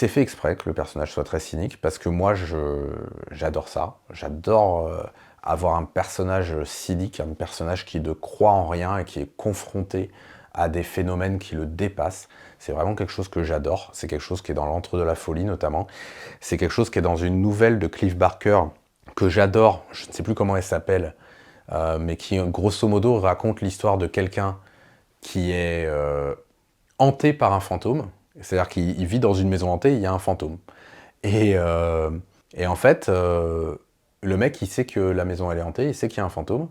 c'est fait exprès que le personnage soit très cynique, parce que moi, j'adore ça. J'adore avoir un personnage cynique, un personnage qui ne croit en rien et qui est confronté à des phénomènes qui le dépassent. C'est vraiment quelque chose que j'adore. C'est quelque chose qui est dans l'Antre de la folie, notamment. C'est quelque chose qui est dans une nouvelle de Clive Barker que j'adore. Je ne sais plus comment elle s'appelle, mais qui, grosso modo, raconte l'histoire de quelqu'un qui est hanté par un fantôme. C'est-à-dire qu'il vit dans une maison hantée, il y a un fantôme. Et, euh, et en fait, le mec, il sait que la maison elle est hantée, il sait qu'il y a un fantôme,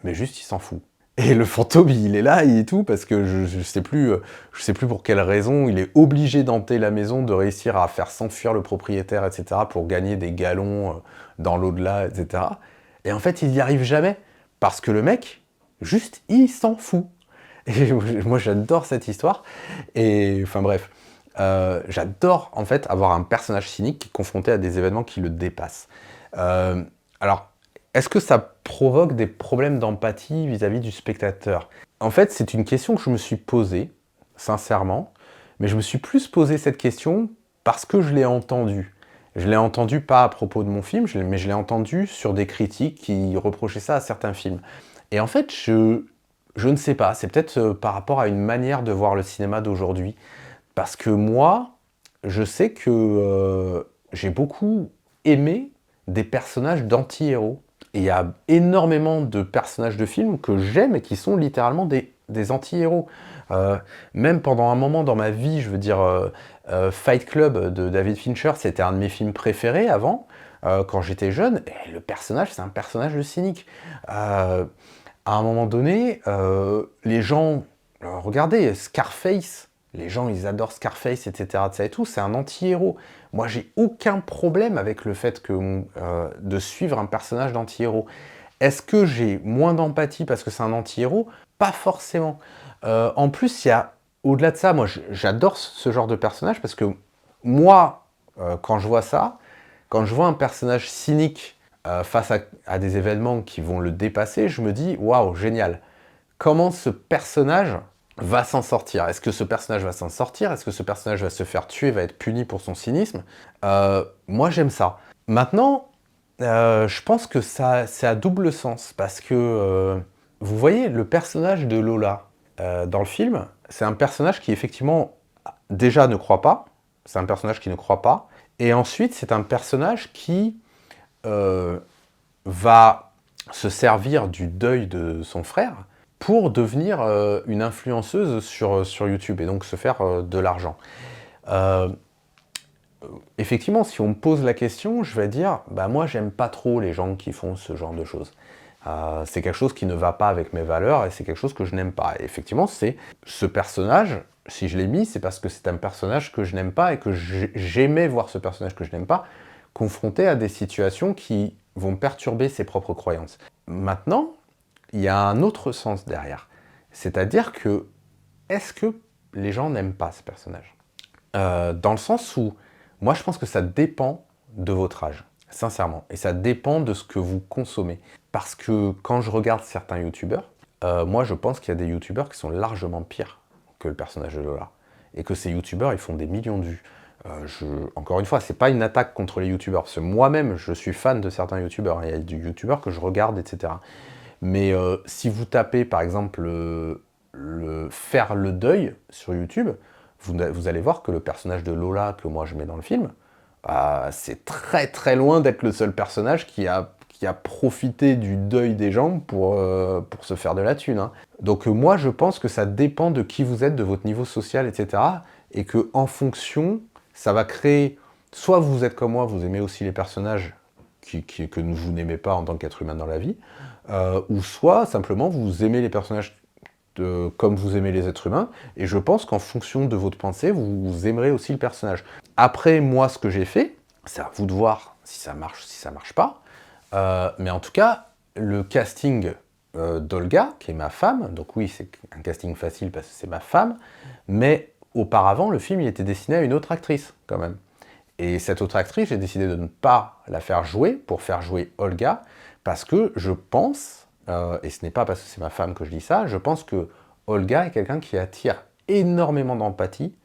mais juste il s'en fout. Et le fantôme, il est là, il est tout, parce que je sais plus pour quelle raison, il est obligé d'hanter la maison, de réussir à faire s'enfuir le propriétaire, etc., pour gagner des galons dans l'au-delà, etc. Et en fait, il n'y arrive jamais, parce que le mec, juste, il s'en fout. Et moi, j'adore cette histoire. Et enfin bref, j'adore en fait avoir un personnage cynique qui est confronté à des événements qui le dépassent. Euh, alors, est-ce que ça provoque des problèmes d'empathie vis-à-vis du spectateur? En fait, c'est une question que je me suis posée, sincèrement, mais je me suis plus posé cette question parce que je l'ai entendue. Je l'ai entendu pas à propos de mon film, mais je l'ai entendu sur des critiques qui reprochaient ça à certains films. Et en fait, je ne sais pas, c'est peut-être par rapport à une manière de voir le cinéma d'aujourd'hui. Parce que moi, je sais que j'ai beaucoup aimé des personnages d'anti-héros. Et il y a énormément de personnages de films que j'aime et qui sont littéralement des anti-héros. Euh, Même pendant un moment dans ma vie, je veux dire, Fight Club de David Fincher, c'était un de mes films préférés avant, quand j'étais jeune. Et le personnage, c'est un personnage de cynique. Euh, à un moment donné, les gens, regardez, Scarface, les gens ils adorent Scarface, etc. Et tout, c'est un anti-héros. Moi j'ai aucun problème avec le fait de suivre un personnage d'anti-héros. Est-ce que j'ai moins d'empathie parce que c'est un anti-héros? Pas forcément. En plus, il y a, au-delà de ça, moi j'adore ce genre de personnage parce que moi, quand je vois ça, quand je vois un personnage cynique face à des événements qui vont le dépasser, je me dis waouh, génial. Comment ce personnage va s'en sortir? Est-ce que ce personnage va s'en sortir? Est-ce que ce personnage va se faire tuer, va être puni pour son cynisme? Moi, j'aime ça. Maintenant, je pense que ça, c'est à double sens parce que vous voyez le personnage de Lola dans le film, c'est un personnage qui effectivement déjà ne croit pas. C'est un personnage qui ne croit pas. Et ensuite, c'est un personnage qui euh, va se servir du deuil de son frère pour devenir une influenceuse sur YouTube et donc se faire de l'argent. Euh, Effectivement, si on me pose la question, je vais dire, bah moi j'aime pas trop les gens qui font ce genre de choses. C'est quelque chose qui ne va pas avec mes valeurs et c'est quelque chose que je n'aime pas. Et effectivement, c'est ce personnage, si je l'ai mis, c'est parce que c'est un personnage que je n'aime pas et que j'aimais voir ce personnage que je n'aime pas confronté à des situations qui vont perturber ses propres croyances. Maintenant, il y a un autre sens derrière. C'est-à-dire que, est-ce que les gens n'aiment pas ce personnage? Dans le sens où, moi je pense que ça dépend de votre âge, sincèrement. Et ça dépend de ce que vous consommez. Parce que quand je regarde certains youtubeurs, moi je pense qu'il y a des youtubeurs qui sont largement pires que le personnage de Lola. Et que ces youtubeurs, ils font des millions de vues. Encore une fois, c'est pas une attaque contre les youtubeurs, parce que moi-même, je suis fan de certains youtubeurs. Il y a des youtubeurs que je regarde, etc. Mais si vous tapez, par exemple, faire le deuil sur YouTube, vous allez voir que le personnage de Lola que moi je mets dans le film, c'est très très loin d'être le seul personnage qui a profité du deuil des gens pour se faire de la thune, hein. Donc moi je pense que ça dépend de qui vous êtes, de votre niveau social, etc. Et que en fonction, ça va créer, soit vous êtes comme moi, vous aimez aussi les personnages que vous n'aimez pas en tant qu'être humain dans la vie, ou soit simplement vous aimez les personnages comme vous aimez les êtres humains, et je pense qu'en fonction de votre pensée, vous aimerez aussi le personnage. Après, moi, ce que j'ai fait, c'est à vous de voir si ça marche pas, mais en tout cas, le casting d'Olga, qui est ma femme, donc oui, c'est un casting facile parce que c'est ma femme, mais auparavant, le film, il était destiné à une autre actrice, quand même. Et cette autre actrice, j'ai décidé de ne pas la faire jouer pour faire jouer Olga, parce que je pense, et ce n'est pas parce que c'est ma femme que je dis ça, je pense que Olga est quelqu'un qui attire énormément d'empathie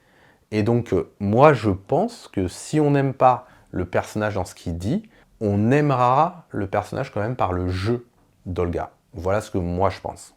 Et donc, moi, je pense que si on n'aime pas le personnage dans ce qu'il dit, on aimera le personnage quand même par le jeu d'Olga. Voilà ce que moi je pense.